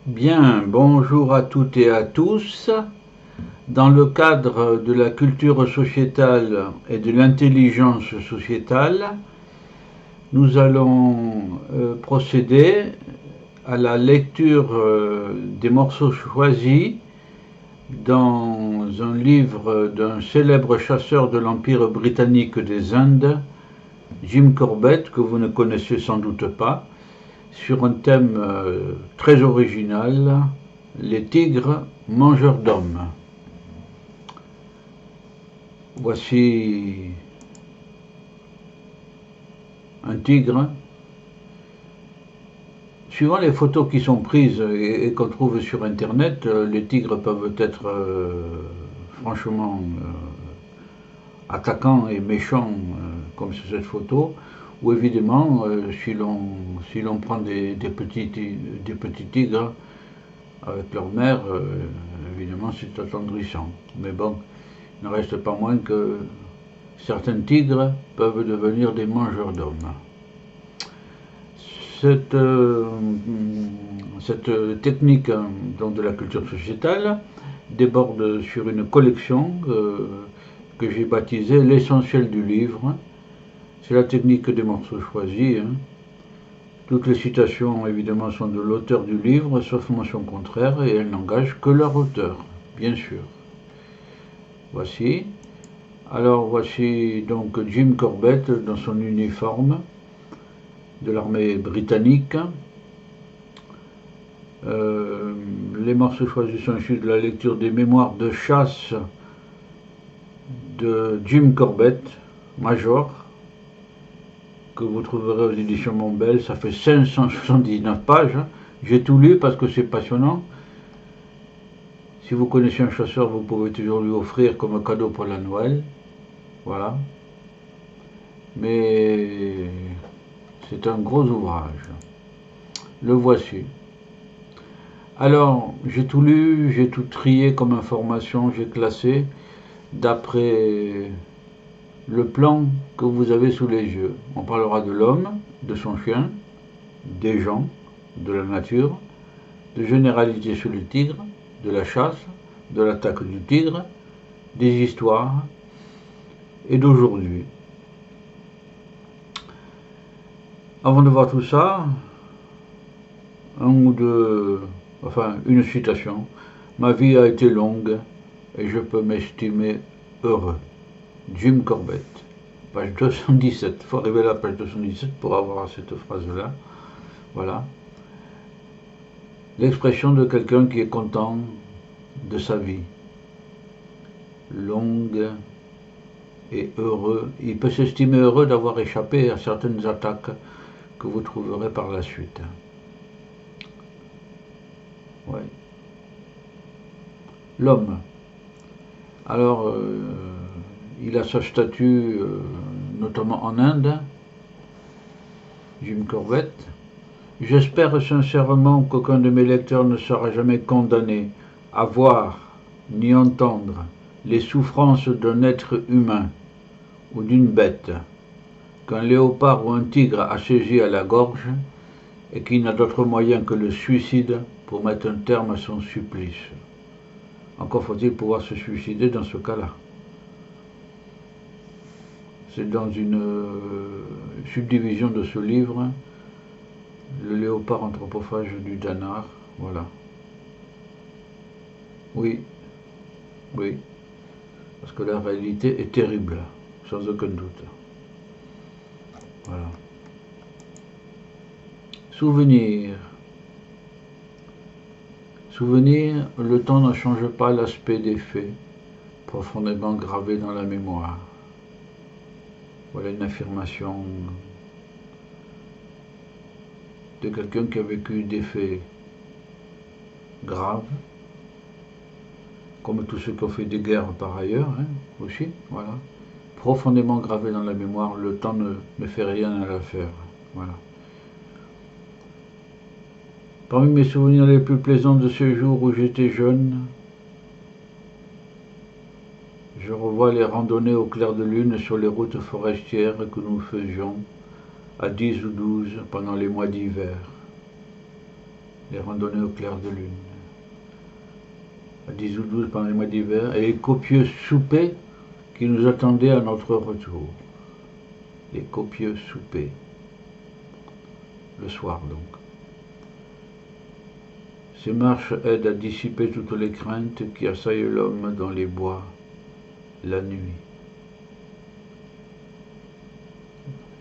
Bien, bonjour à toutes et à tous. Dans le cadre de la culture sociétale et de l'intelligence sociétale, nous allons procéder à la lecture des morceaux choisis dans un livre d'un célèbre chasseur de l'Empire britannique des Indes, Jim Corbett, que vous ne connaissez sans doute pas, sur un thème très original, les tigres mangeurs d'hommes. Voici un tigre. Suivant les photos qui sont prises et qu'on trouve sur internet, les tigres peuvent être franchement attaquants et méchants comme sur cette photo, ou évidemment si l'on prend des petits tigres avec leur mère, évidemment c'est attendrissant. Mais bon, il ne reste pas moins que certains tigres peuvent devenir des mangeurs d'hommes. Cette, technique donc, de la culture sociétale déborde sur une collection que j'ai baptisée l'essentiel du livre. C'est la technique des morceaux choisis. Toutes les citations évidemment sont de l'auteur du livre, sauf mention contraire, et elles n'engagent que leur auteur, bien sûr. Voici. Alors voici donc Jim Corbett dans son uniforme de l'armée britannique. Les morceaux choisis sont issus de la lecture des mémoires de chasse de Jim Corbett, Major, que vous trouverez aux éditions Montbel. Ça fait 579 pages. J'ai tout lu parce que c'est passionnant. Si vous connaissez un chasseur, vous pouvez toujours lui offrir comme cadeau pour la Noël. Voilà. Mais c'est un gros ouvrage. Le voici. Alors, j'ai tout lu, j'ai tout trié comme information, j'ai classé d'après le plan que vous avez sous les yeux. On parlera de l'homme, de son chien, des gens, de la nature, de généralités sur le tigre, de la chasse, de l'attaque du tigre, des histoires et d'aujourd'hui. Avant de voir tout ça, une citation. Ma vie a été longue et je peux m'estimer heureux. Jim Corbett, page 217. Il faut arriver à la page 217 pour avoir cette phrase-là. Voilà. L'expression de quelqu'un qui est content de sa vie. Longue et heureux. Il peut s'estimer heureux d'avoir échappé à certaines attaques que vous trouverez par la suite. Ouais. L'homme. Alors, il a sa statue, notamment en Inde, Jim Corbett. J'espère sincèrement qu'aucun de mes lecteurs ne sera jamais condamné à voir ni entendre les souffrances d'un être humain ou d'une bête qu'un léopard ou un tigre a saisi à la gorge et qui n'a d'autre moyen que le suicide pour mettre un terme à son supplice. Encore faut-il pouvoir se suicider dans ce cas-là. C'est dans une subdivision de ce livre, le léopard anthropophage du Danar, voilà. Oui, oui, parce que la réalité est terrible, sans aucun doute. Voilà. Souvenir. Souvenir, le temps ne change pas l'aspect des faits, profondément gravés dans la mémoire. Voilà une affirmation de quelqu'un qui a vécu des faits graves, comme tous ceux qui ont fait des guerres par ailleurs, aussi, voilà. Profondément gravé dans la mémoire, le temps ne fait rien à l'affaire, voilà. Parmi mes souvenirs les plus plaisants de ce jour où j'étais jeune, je revois les randonnées au clair de lune sur les routes forestières que nous faisions à 10 ou 12 pendant les mois d'hiver. les randonnées au clair de lune, à 10 ou 12 pendant les mois d'hiver, et les copieux soupers qui nous attendaient à notre retour. Les copieux soupers, le soir donc. Ces marches aident à dissiper toutes les craintes qui assaillent l'homme dans les bois la nuit.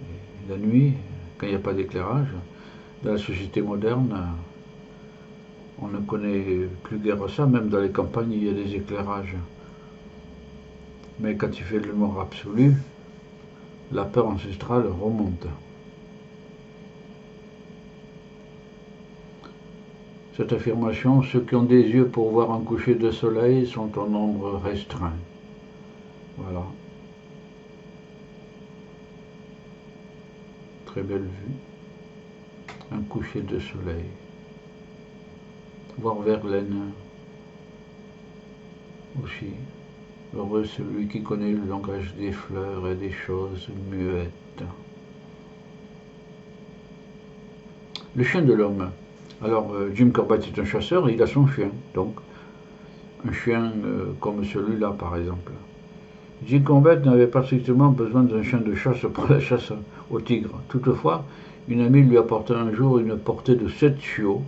Et la nuit, quand il n'y a pas d'éclairage, dans la société moderne, on ne connaît plus guère ça, même dans les campagnes il y a des éclairages. Mais quand il fait le noir absolu, la peur ancestrale remonte. Cette affirmation, ceux qui ont des yeux pour voir un coucher de soleil sont en nombre restreint. Voilà. Très belle vue. Un coucher de soleil. Voir Verlaine aussi. Heureux celui qui connaît le langage des fleurs et des choses muettes. Le chien de l'homme. Alors, Jim Corbett est un chasseur et il a son chien, donc. Un chien comme celui-là, par exemple. Jim Corbett n'avait pas strictement besoin d'un chien de chasse pour la chasse au tigre. Toutefois, une amie lui apporta un jour une portée de 7 chiots,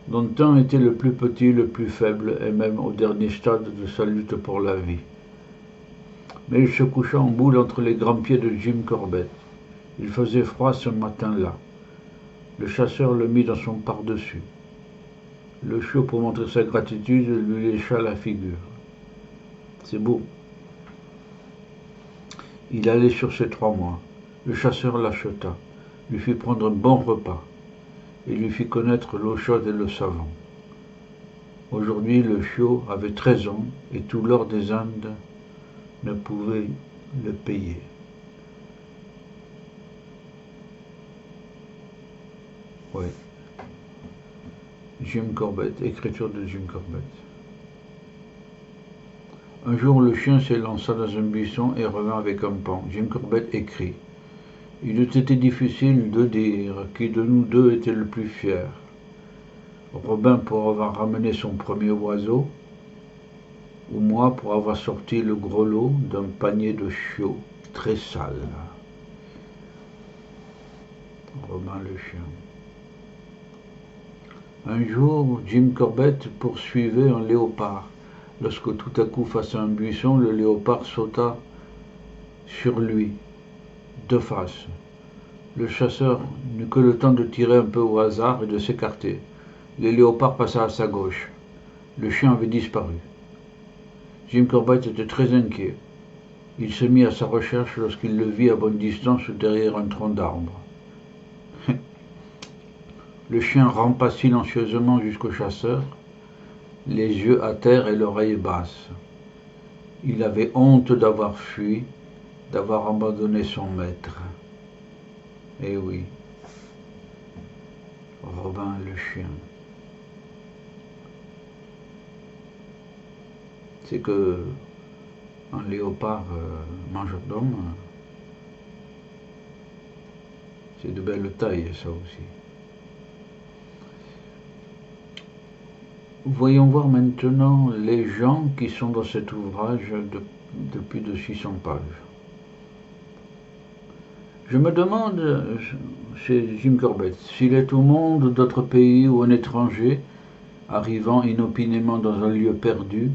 dont un était le plus petit, le plus faible, et même au dernier stade de sa lutte pour la vie. Mais il se coucha en boule entre les grands pieds de Jim Corbett. Il faisait froid ce matin-là. Le chasseur le mit dans son pardessus. Le chiot, pour montrer sa gratitude, lui lécha la figure. C'est beau. Il allait sur ses 3 mois. Le chasseur l'acheta, lui fit prendre un bon repas, et lui fit connaître l'eau chaude et le savon. Aujourd'hui, le chiot avait 13 ans, et tout l'or des Indes ne pouvait le payer. Oui. Jim Corbett, écriture de Jim Corbett. Un jour, le chien s'élança dans un buisson et revint avec un paon. Jim Corbett écrit. Il eût été difficile de dire qui de nous deux était le plus fier. Robin pour avoir ramené son premier oiseau, ou moi pour avoir sorti le gros lot d'un panier de chiots très sale. Robin le chien. Un jour, Jim Corbett poursuivait un léopard. Lorsque tout à coup, face à un buisson, le léopard sauta sur lui, de face. Le chasseur n'eut que le temps de tirer un peu au hasard et de s'écarter. Le léopard passa à sa gauche. Le chien avait disparu. Jim Corbett était très inquiet. Il se mit à sa recherche lorsqu'il le vit à bonne distance derrière un tronc d'arbre. Le chien rampa silencieusement jusqu'au chasseur, les yeux à terre et l'oreille basse. Il avait honte d'avoir fui, d'avoir abandonné son maître. Eh oui, Robin le chien. C'est que un léopard mangeur d'homme, c'est de belle taille, ça aussi. Voyons voir maintenant les gens qui sont dans cet ouvrage de plus de 600 pages. Je me demande, chez Jim Corbett, s'il est au monde d'autres pays où un étranger, arrivant inopinément dans un lieu perdu,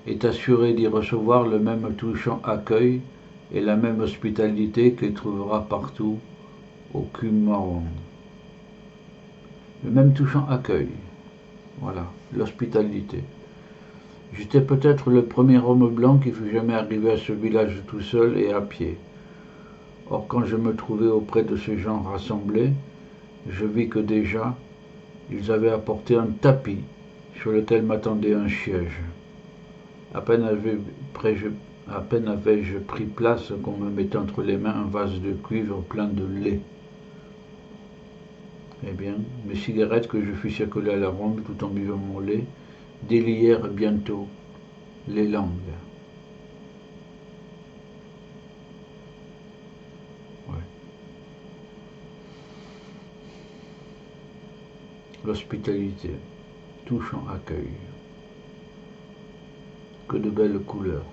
est assuré d'y recevoir le même touchant accueil et la même hospitalité qu'il trouvera partout au Qumran. Le même touchant accueil. Voilà, l'hospitalité. J'étais peut-être le premier homme blanc qui fût jamais arrivé à ce village tout seul et à pied. Or, quand je me trouvais auprès de ces gens rassemblés, je vis que déjà, ils avaient apporté un tapis sur lequel m'attendait un siège. À peine avais-je pris place qu'on me mettait entre les mains un vase de cuivre plein de lait. Eh bien, mes cigarettes que je fus circuler à la ronde tout en buvant mon lait délièrent bientôt les langues. Ouais. l'hospitalité, touchant accueil. Que de belles couleurs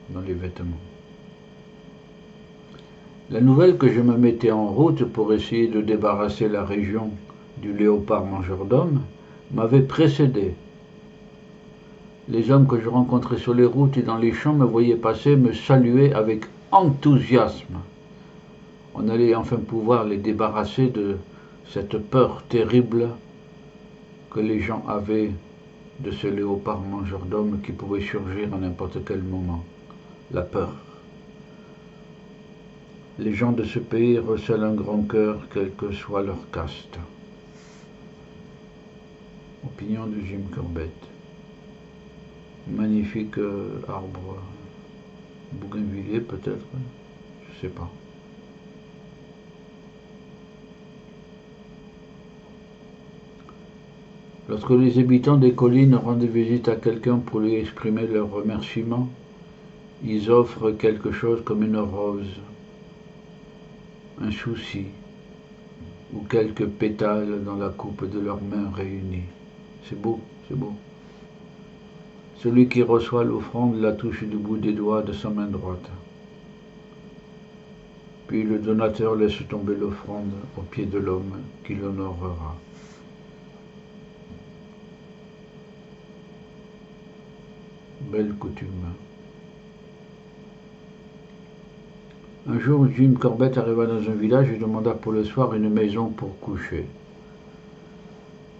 dans les vêtements. La nouvelle que je me mettais en route pour essayer de débarrasser la région du léopard mangeur d'hommes m'avait précédé. Les hommes que je rencontrais sur les routes et dans les champs me voyaient passer, me saluaient avec enthousiasme. On allait enfin pouvoir les débarrasser de cette peur terrible que les gens avaient de ce léopard mangeur d'hommes qui pouvait surgir à n'importe quel moment. La peur. Les gens de ce pays recèlent un grand cœur, quelle que soit leur caste. Opinion de Jim Corbett. Magnifique arbre bougainvillier peut-être, je sais pas. Lorsque les habitants des collines rendent visite à quelqu'un pour lui exprimer leurs remerciements, ils offrent quelque chose comme une rose, un souci ou quelques pétales dans la coupe de leurs mains réunies. C'est beau, c'est beau. Celui qui reçoit l'offrande la touche du bout des doigts de sa main droite. Puis le donateur laisse tomber l'offrande aux pieds de l'homme qui l'honorera. Belle coutume. Un jour, Jim Corbett arriva dans un village et demanda pour le soir une maison pour coucher.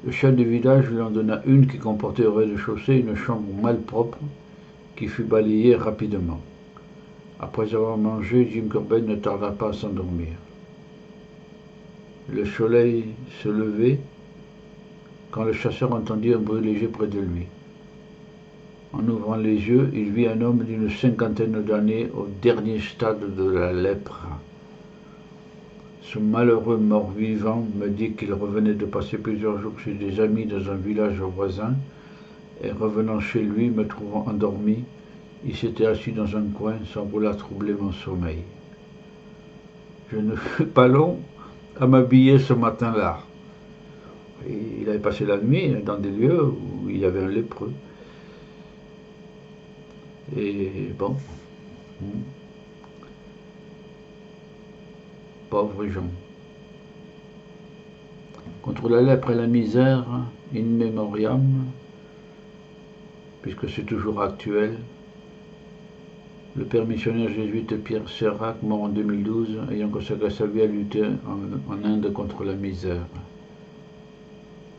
Le chef du village lui en donna une qui comportait au rez-de-chaussée une chambre malpropre qui fut balayée rapidement. Après avoir mangé, Jim Corbett ne tarda pas à s'endormir. Le soleil se levait quand le chasseur entendit un bruit léger près de lui. En ouvrant les yeux, il vit un homme d'une cinquantaine d'années au dernier stade de la lèpre. Ce malheureux mort-vivant me dit qu'il revenait de passer plusieurs jours chez des amis dans un village voisin, et revenant chez lui, me trouvant endormi, il s'était assis dans un coin sans vouloir troubler mon sommeil. Je ne fus pas long à m'habiller ce matin-là. Il avait passé la nuit dans des lieux où il y avait un lépreux. Et bon, pauvres gens. Contre la lèpre et la misère, in memoriam, puisque c'est toujours actuel, le père missionnaire jésuite Pierre Serrac, mort en 2012, ayant consacré sa vie à lutter en Inde contre la misère,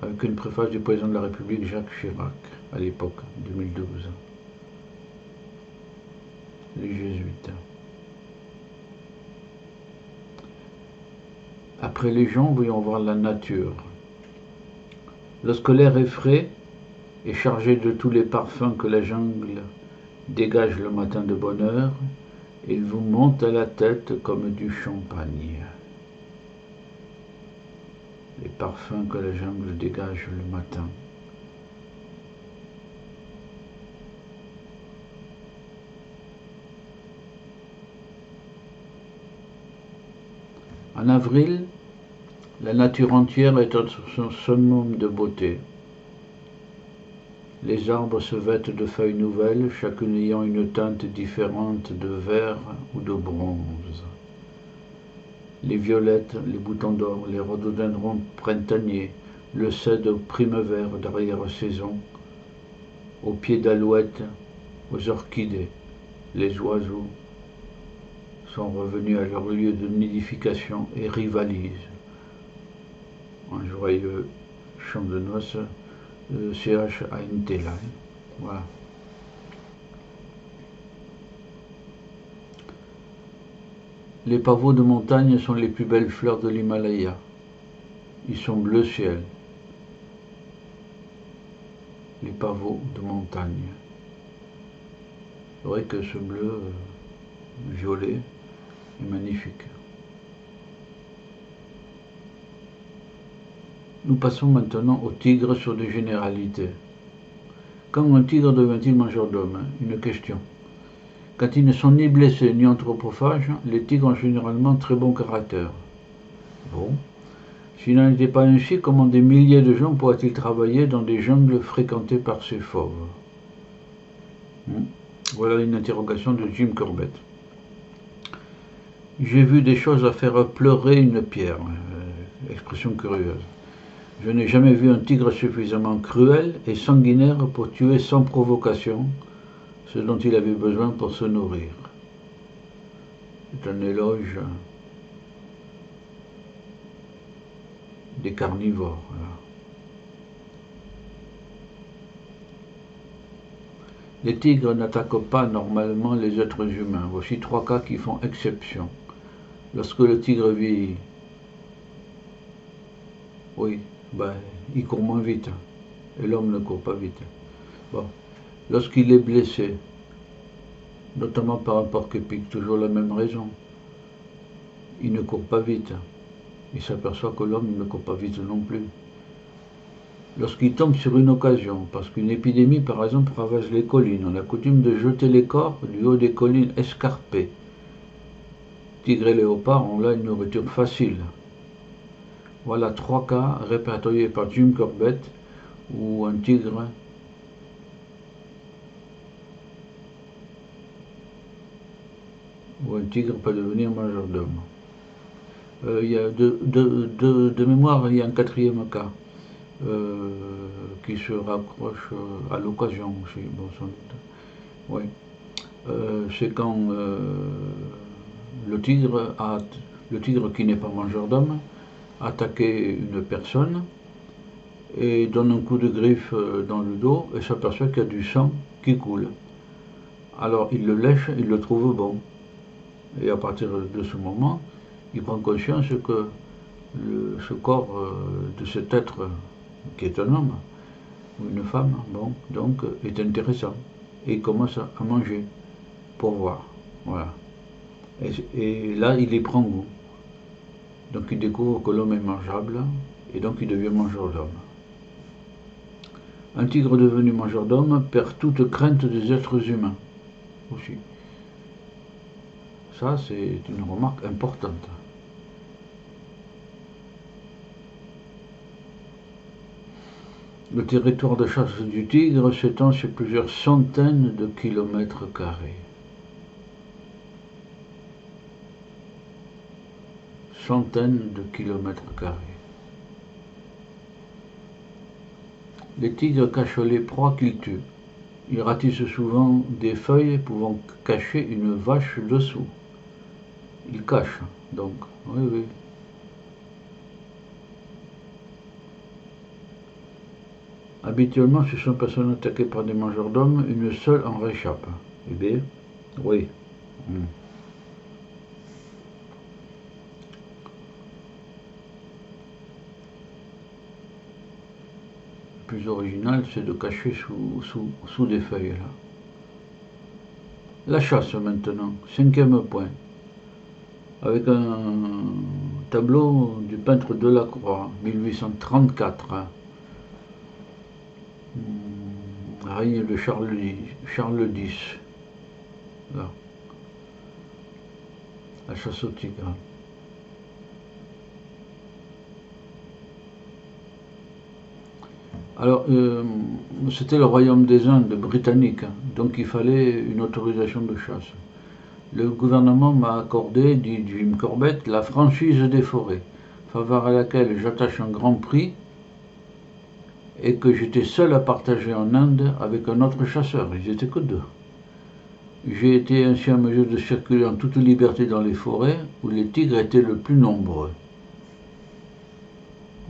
avec une préface du président de la République Jacques Chirac, à l'époque, 2012. Les jésuites. Après les gens, voyons voir la nature. Lorsque l'air est frais et chargé de tous les parfums que la jungle dégage le matin de bonne heure, il vous monte à la tête comme du champagne. Les parfums que la jungle dégage le matin. En avril, la nature entière est à son summum de beauté. Les arbres se vêtent de feuilles nouvelles, chacune ayant une teinte différente de vert ou de bronze. Les violettes, les boutons d'or, les rhododendrons printaniers, le cèdre primevère d'arrière-saison, aux pieds d'alouettes, aux orchidées, les oiseaux sont revenus à leur lieu de nidification et rivalisent. Un joyeux chant de noces, CHANT là. Voilà. Les pavots de montagne sont les plus belles fleurs de l'Himalaya. Ils sont bleu ciel. Les pavots de montagne. C'est vrai que ce bleu violet est magnifique. Nous passons maintenant au tigre sur des généralités. Quand un tigre devient-il mangeur d'hommes? Une question. Quand ils ne sont ni blessés ni anthropophages, les tigres ont généralement très bon caractère. Bon. S'il n'en était pas ainsi, comment des milliers de gens pourraient-ils travailler dans des jungles fréquentés par ces fauves? Voilà une interrogation de Jim Corbett. J'ai vu des choses à faire pleurer une pierre. Expression curieuse. Je n'ai jamais vu un tigre suffisamment cruel et sanguinaire pour tuer sans provocation ce dont il avait besoin pour se nourrir. C'est un éloge des carnivores. Voilà. Les tigres n'attaquent pas normalement les êtres humains. Voici 3 cas qui font exception. Lorsque le tigre vieillit, oui, il court moins vite. Et l'homme ne court pas vite. Bon. Lorsqu'il est blessé, notamment par un porc-épic, toujours la même raison. Il ne court pas vite. Il s'aperçoit que l'homme ne court pas vite non plus. Lorsqu'il tombe sur une occasion, parce qu'une épidémie par exemple ravage les collines, on a coutume de jeter les corps du haut des collines escarpées. Tigres et léopards ont là une nourriture facile. Voilà 3 cas répertoriés par Jim Corbett où un tigre peut devenir mangeur d'hommes. Il y a de mémoire, il y a un 4e cas qui se rapproche à l'occasion aussi. Bon, oui. C'est quand le tigre qui n'est pas mangeur d'hommes attaque une personne et donne un coup de griffe dans le dos et s'aperçoit qu'il y a du sang qui coule. Alors il le lèche, il le trouve bon. Et à partir de ce moment, il prend conscience que ce corps de cet être qui est un homme ou une femme, bon, donc est intéressant. Et il commence à manger pour voir. Voilà. Et là, il y prend goût. Donc il découvre que l'homme est mangeable et donc il devient mangeur d'hommes. Un tigre devenu mangeur d'hommes perd toute crainte des êtres humains aussi. Ça, c'est une remarque importante. Le territoire de chasse du tigre s'étend sur plusieurs centaines de kilomètres carrés. Centaines de kilomètres carrés. Les tigres cachent les proies qu'ils tuent. Ils ratissent souvent des feuilles pouvant cacher une vache dessous. Ils cachent, donc. Oui, oui. Habituellement, ce sont personnes attaquées par des mangeurs d'hommes, une seule en réchappe. Eh bien, oui. Le plus original, c'est de cacher sous des feuilles, là. La chasse, maintenant. 5e point. Avec un tableau du peintre Delacroix, 1834. Règne de Charles X. Là. La chasse au tigre. Alors, c'était le royaume des Indes britannique, donc il fallait une autorisation de chasse. Le gouvernement m'a accordé, dit Jim Corbett, la franchise des forêts, faveur à laquelle j'attache un grand prix et que j'étais seul à partager en Inde avec un autre chasseur. Ils étaient que 2. J'ai été ainsi en mesure de circuler en toute liberté dans les forêts où les tigres étaient le plus nombreux.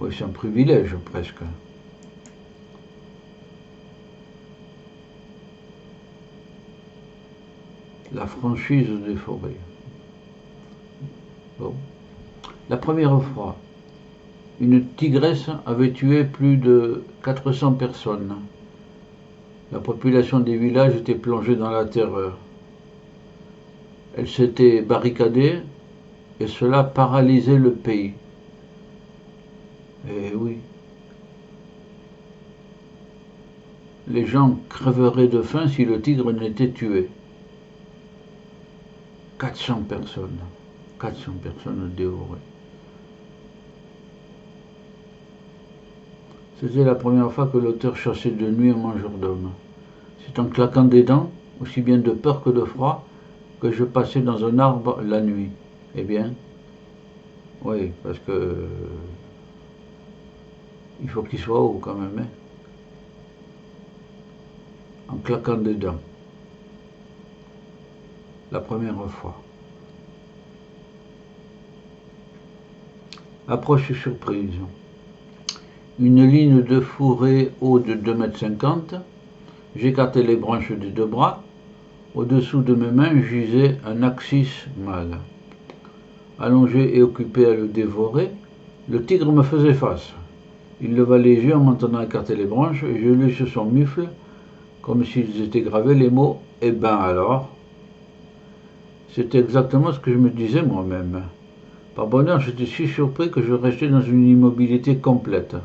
Oui, c'est un privilège presque. La franchise des forêts. Bon. La première fois, une tigresse avait tué plus de 400 personnes. La population des villages était plongée dans la terreur. Elle s'était barricadée et cela paralysait le pays. Eh oui. Les gens crèveraient de faim si le tigre n'était tué. 400 personnes dévorées. C'était la première fois que l'auteur chassait de nuit un mangeur d'hommes. C'est en claquant des dents, aussi bien de peur que de froid, que je passais dans un arbre la nuit. Eh bien, oui, parce que il faut qu'il soit haut quand même, hein, en claquant des dents. La première fois. Approche surprise. Une ligne de fourré haut de 2,50 m. J'écartais les branches des deux bras. Au-dessous de mes mains gisait un axis mâle. Allongé et occupé à le dévorer, le tigre me faisait face. Il leva les yeux en m'entendant écarter les branches et je lus sur son mufle, comme s'ils étaient gravés, les mots « Eh ben alors ?» C'était exactement ce que je me disais moi-même. Par bonheur, j'étais si surpris que je restais dans une immobilité complète.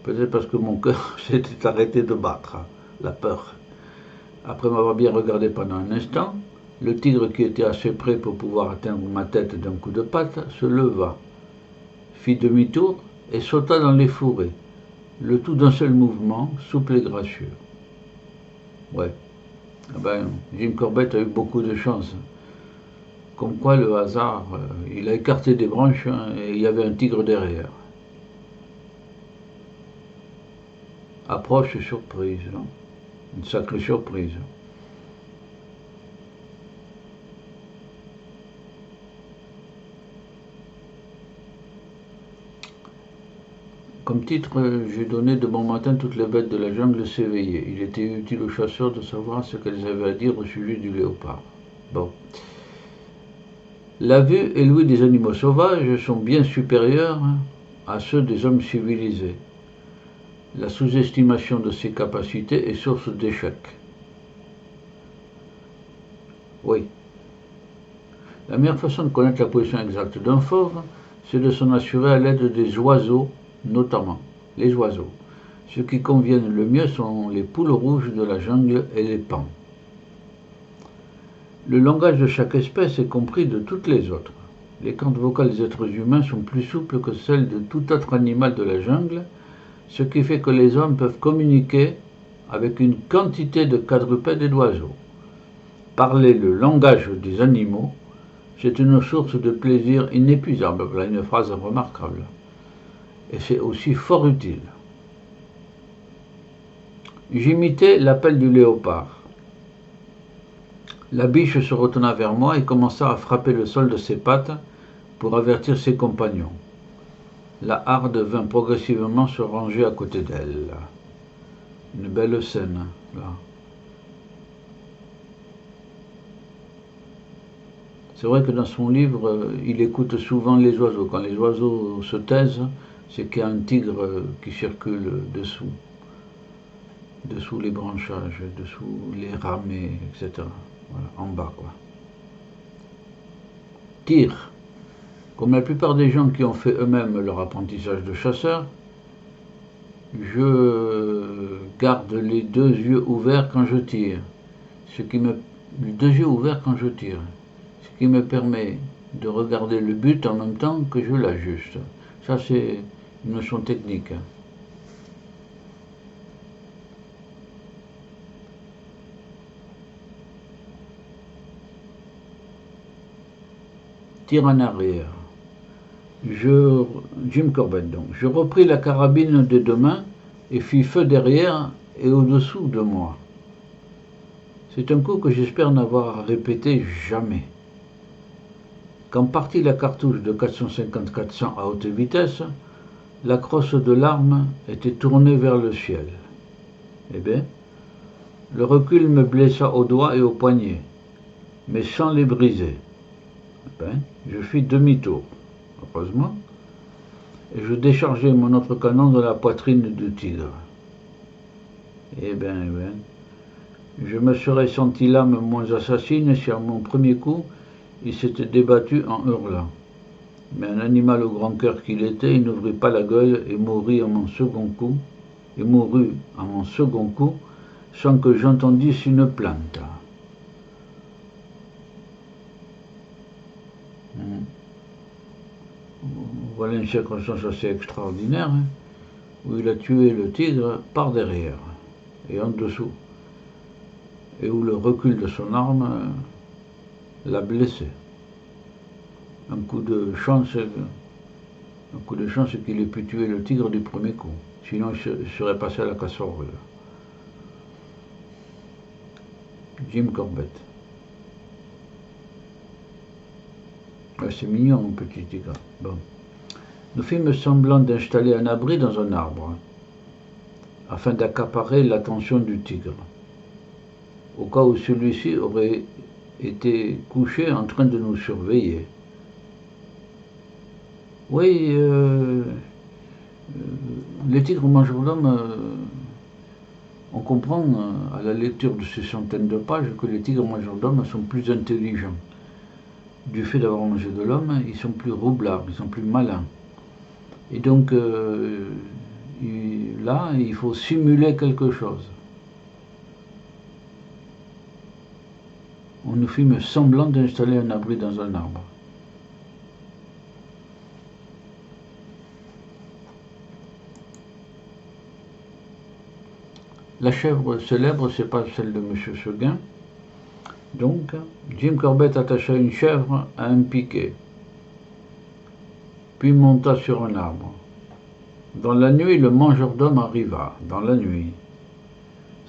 Peut-être parce que mon cœur s'était arrêté de battre, la peur. Après m'avoir bien regardé pendant un instant, le tigre, qui était assez près pour pouvoir atteindre ma tête d'un coup de patte, se leva, fit demi-tour et sauta dans les fourrés, le tout d'un seul mouvement, souple et gracieux. Ouais, Jim Corbett a eu beaucoup de chance. Comme quoi le hasard, il a écarté des branches et il y avait un tigre derrière. Approche surprise, non? Une sacrée surprise. Comme titre, j'ai donné de bon matin toutes les bêtes de la jungle s'éveillaient. Il était utile aux chasseurs de savoir ce qu'elles avaient à dire au sujet du léopard. Bon. La vue et l'ouïe des animaux sauvages sont bien supérieurs à ceux des hommes civilisés. La sous-estimation de ces capacités est source d'échecs. Oui. La meilleure façon de connaître la position exacte d'un fauve, c'est de s'en assurer à l'aide des oiseaux, notamment les oiseaux. Ceux qui conviennent le mieux sont les poules rouges de la jungle et les pans. Le langage de chaque espèce est compris de toutes les autres. Les cordes vocales des êtres humains sont plus souples que celles de tout autre animal de la jungle, ce qui fait que les hommes peuvent communiquer avec une quantité de quadrupèdes et d'oiseaux. Parler le langage des animaux, c'est une source de plaisir inépuisable. Voilà une phrase remarquable. Et c'est aussi fort utile. J'imitais l'appel du léopard. La biche se retourna vers moi et commença à frapper le sol de ses pattes pour avertir ses compagnons. La harde vint progressivement se ranger à côté d'elle. Une belle scène, là. C'est vrai que dans son livre, il écoute souvent les oiseaux. Quand les oiseaux se taisent, c'est qu'il y a un tigre qui circule dessous les branchages, dessous les ramets, etc. Voilà, en bas, quoi. Tir. Comme la plupart des gens qui ont fait eux-mêmes leur apprentissage de chasseur, je garde les deux yeux ouverts quand je tire. Les deux yeux ouverts quand je tire. Ce qui me permet de regarder le but en même temps que je l'ajuste. Ça, c'est une notion technique. Tire en arrière. Jim Corbett donc. Je repris la carabine des deux mains et fis feu derrière et au-dessous de moi. C'est un coup que j'espère n'avoir à répéter jamais. Quand partit la cartouche de 450-400 à haute vitesse, la crosse de l'arme était tournée vers le ciel. Eh bien, le recul me blessa aux doigts et aux poignets, mais sans les briser. Eh bien, je fis demi-tour, heureusement, et je déchargeai mon autre canon dans la poitrine du tigre. Eh bien, je me serais senti l'âme moins assassine si à mon premier coup, il s'était débattu en hurlant. Mais un animal au grand cœur qu'il était, il n'ouvrit pas la gueule et mourut à mon second coup, sans que j'entendisse une plainte. Voilà une circonstance assez extraordinaire. Hein. où il a tué le tigre par derrière et en dessous, et où le recul de son arme l'a blessé. Un coup de chance qu'il ait pu tuer le tigre du premier coup, sinon il serait passé à la casserole. Jim Corbett. C'est mignon, mon petit tigre. Bon. Nous fîmes semblant d'installer un abri dans un arbre, afin d'accaparer l'attention du tigre, au cas où celui-ci aurait été couché en train de nous surveiller. Oui, les tigres mangeurs d'hommes, on comprend à la lecture de ces centaines de pages que les tigres mangeurs d'hommes sont plus intelligents. Du fait d'avoir mangé de l'homme, ils sont plus roublards, ils sont plus malins. Et donc, là, il faut simuler quelque chose. On nous fîmes semblant d'installer un abri dans un arbre. La chèvre célèbre, c'est pas celle de M. Seguin. Donc, Jim Corbett attacha une chèvre à un piquet, puis monta sur un arbre. Dans la nuit, le mangeur d'hommes arriva, dans la nuit.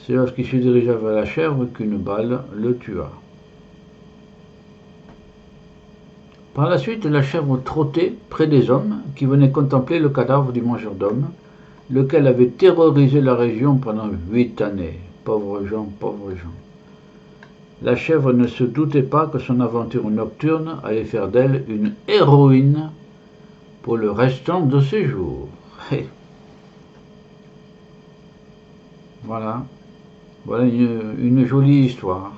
C'est lorsqu'il se dirigea vers la chèvre qu'une balle le tua. Par la suite, la chèvre trottait près des hommes qui venaient contempler le cadavre du mangeur d'hommes, lequel avait terrorisé la région pendant 8 années. Pauvres gens, pauvres gens. La chèvre ne se doutait pas que son aventure nocturne allait faire d'elle une héroïne pour le restant de ses jours. Voilà, voilà une jolie histoire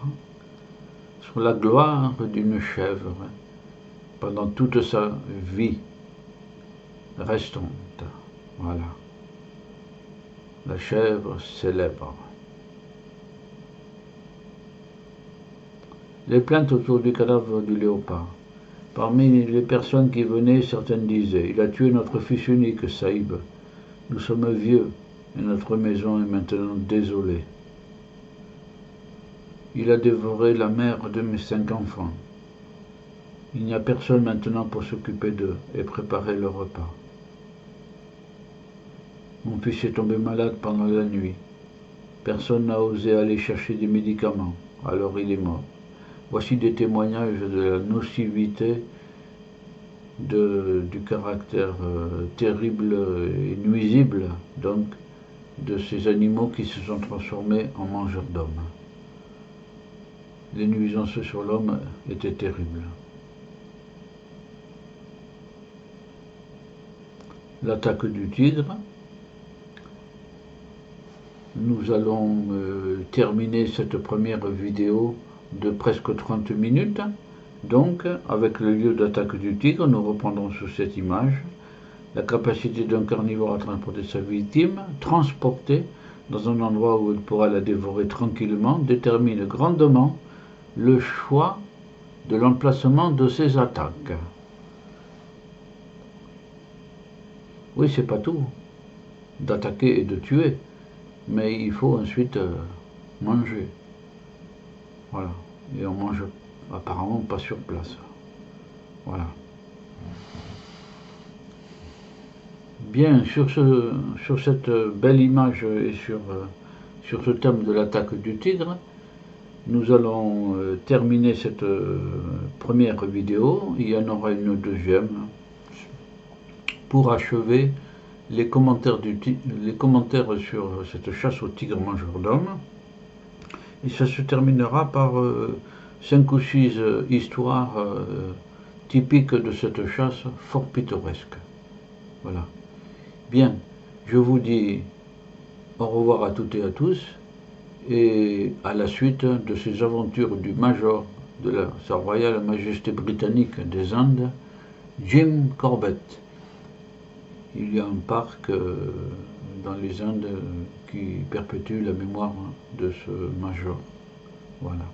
sur la gloire d'une chèvre pendant toute sa vie restante. Voilà, la chèvre célèbre. Les plaintes autour du cadavre du léopard. Parmi les personnes qui venaient, certaines disaient « Il a tué notre fils unique, Saïb. Nous sommes vieux et notre maison est maintenant désolée. Il a dévoré la mère de mes 5 enfants. Il n'y a personne maintenant pour s'occuper d'eux et préparer le repas. Mon fils est tombé malade pendant la nuit. Personne n'a osé aller chercher des médicaments, alors il est mort. Voici des témoignages de la nocivité, du caractère terrible et nuisible, donc, de ces animaux qui se sont transformés en mangeurs d'hommes. Les nuisances sur l'homme étaient terribles. L'attaque du tigre. Nous allons terminer cette première vidéo de presque 30 minutes. Donc, avec le lieu d'attaque du tigre, nous reprendrons sur cette image la capacité d'un carnivore à transporter sa victime, transportée dans un endroit où il pourra la dévorer tranquillement, détermine grandement le choix de l'emplacement de ses attaques. Oui, c'est pas tout d'attaquer et de tuer, mais il faut ensuite manger. Voilà. Et on mange apparemment pas sur place. Voilà. Bien, sur cette belle image et sur ce thème de l'attaque du tigre, nous allons terminer cette première vidéo. Il y en aura une deuxième pour achever les commentaires sur cette chasse au tigre mangeur d'hommes. Et ça se terminera par 5 ou 6 histoires typiques de cette chasse fort pittoresque. Voilà. Bien, je vous dis au revoir à toutes et à tous, et à la suite de ces aventures du Major de Sa Royale Majesté britannique des Indes, Jim Corbett. Il y a un parc dans les Indes qui perpétue la mémoire de ce Major. Voilà.